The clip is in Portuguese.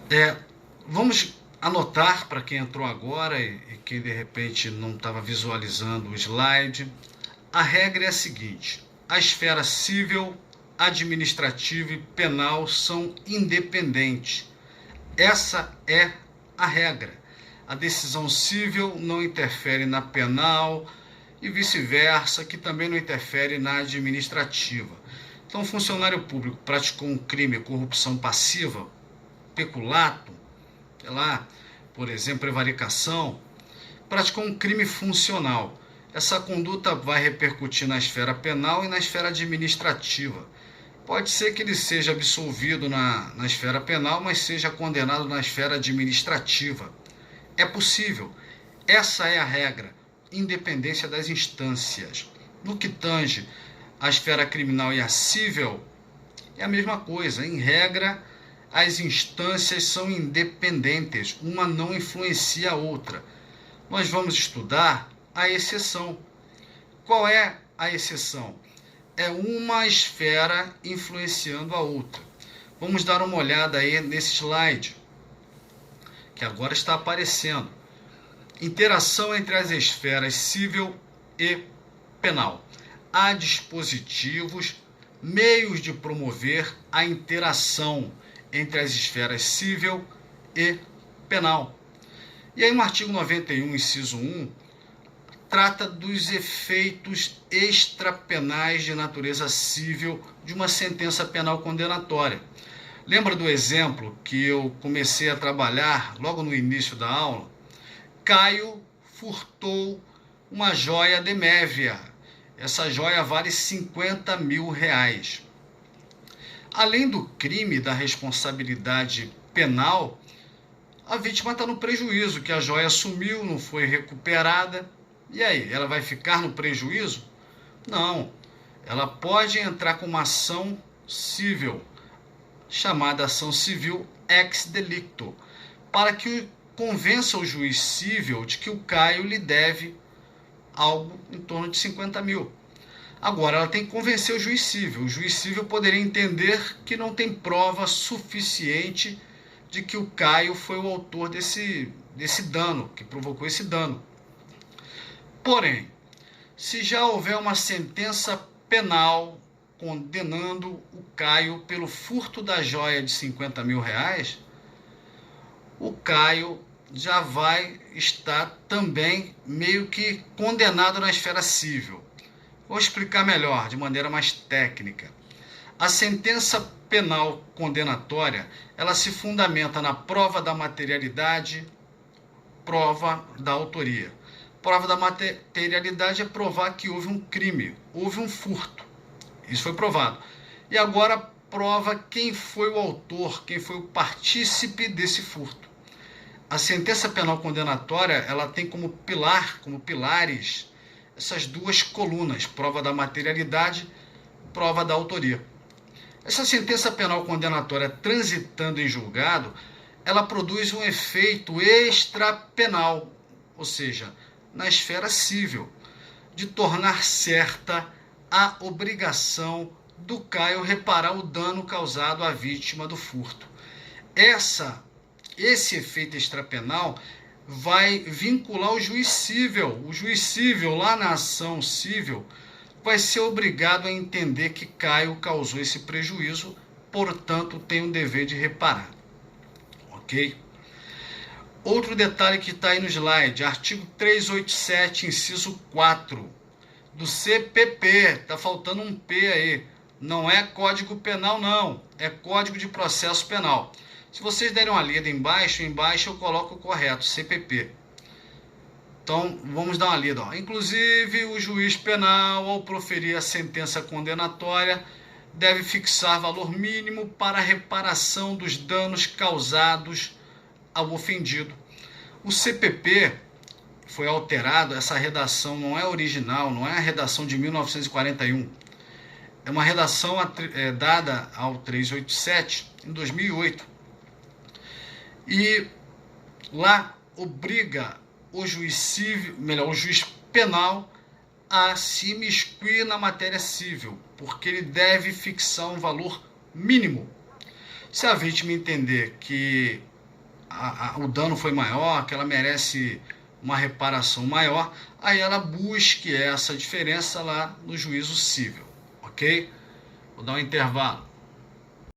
É, vamos anotar para quem entrou agora e quem de repente não estava visualizando o slide. A regra é a seguinte: a esfera civil, administrativa e penal são independentes. Essa é a regra. A decisão civil não interfere na penal e vice-versa, que também não interfere na administrativa. Então, um funcionário público praticou um crime, corrupção passiva, peculato, sei lá, por exemplo, prevaricação, praticou um crime funcional. Essa conduta vai repercutir na esfera penal e na esfera administrativa. Pode ser que ele seja absolvido na esfera penal, mas seja condenado na esfera administrativa. É possível. Essa é a regra. Independência das instâncias. No que tange a esfera criminal e a civil, é a mesma coisa. Em regra, as instâncias são independentes. Uma não influencia a outra. Nós vamos estudar a exceção. Qual é a exceção? É uma esfera influenciando a outra. Vamos dar uma olhada aí nesse slide, que agora está aparecendo. Interação entre as esferas civil e penal. Há dispositivos, meios de promover a interação entre as esferas civil e penal. E aí no artigo 91, inciso 1, trata dos efeitos extrapenais de natureza civil de uma sentença penal condenatória. Lembra do exemplo que eu comecei a trabalhar logo no início da aula? Caio furtou uma joia de Mévia. Essa joia vale 50 mil reais. Além do crime da responsabilidade penal, a vítima está no prejuízo, que a joia sumiu, não foi recuperada. E aí, ela vai ficar no prejuízo? Não. Ela pode entrar com uma ação civil, chamada ação civil ex delicto, para que convença o juiz civil de que o Caio lhe deve algo em torno de 50 mil. Agora, ela tem que convencer o juiz civil. O juiz civil poderia entender que não tem prova suficiente de que o Caio foi o autor desse dano, que provocou esse dano. Porém, se já houver uma sentença penal condenando o Caio pelo furto da joia de 50 mil reais, o Caio já vai estar também meio que condenado na esfera civil. Vou explicar melhor, de maneira mais técnica. A sentença penal condenatória, ela se fundamenta na prova da materialidade, prova da autoria. Prova da materialidade é provar que houve um crime, houve um furto. Isso foi provado. E agora prova quem foi o autor, quem foi o partícipe desse furto. A sentença penal condenatória, ela tem como pilar, como pilares, essas duas colunas, prova da materialidade, prova da autoria. Essa sentença penal condenatória transitando em julgado, ela produz um efeito extrapenal, ou seja, na esfera civil, de tornar certa a obrigação do Caio reparar o dano causado à vítima do furto. Esse efeito extrapenal vai vincular o juiz civil. O juiz civil, lá na ação civil, vai ser obrigado a entender que Caio causou esse prejuízo, portanto, tem o dever de reparar. Ok? Outro detalhe que está aí no slide, artigo 387, inciso 4, do CPP, está faltando um P aí, não é Código Penal não, é Código de Processo Penal. Se vocês derem uma lida embaixo eu coloco o correto, CPP. Então, vamos dar uma lida. Inclusive, o juiz penal, ao proferir a sentença condenatória, deve fixar valor mínimo para a reparação dos danos causados ao ofendido. O CPP foi alterado, essa redação não é original, não é a redação de 1941. É uma redação dada ao 387 em 2008. E lá obriga o juiz civil, melhor, o juiz penal a se imiscuir na matéria civil, porque ele deve fixar um valor mínimo. Se a vítima entender que o dano foi maior, que ela merece uma reparação maior, aí ela busque essa diferença lá no juízo civil, ok? Vou dar um intervalo.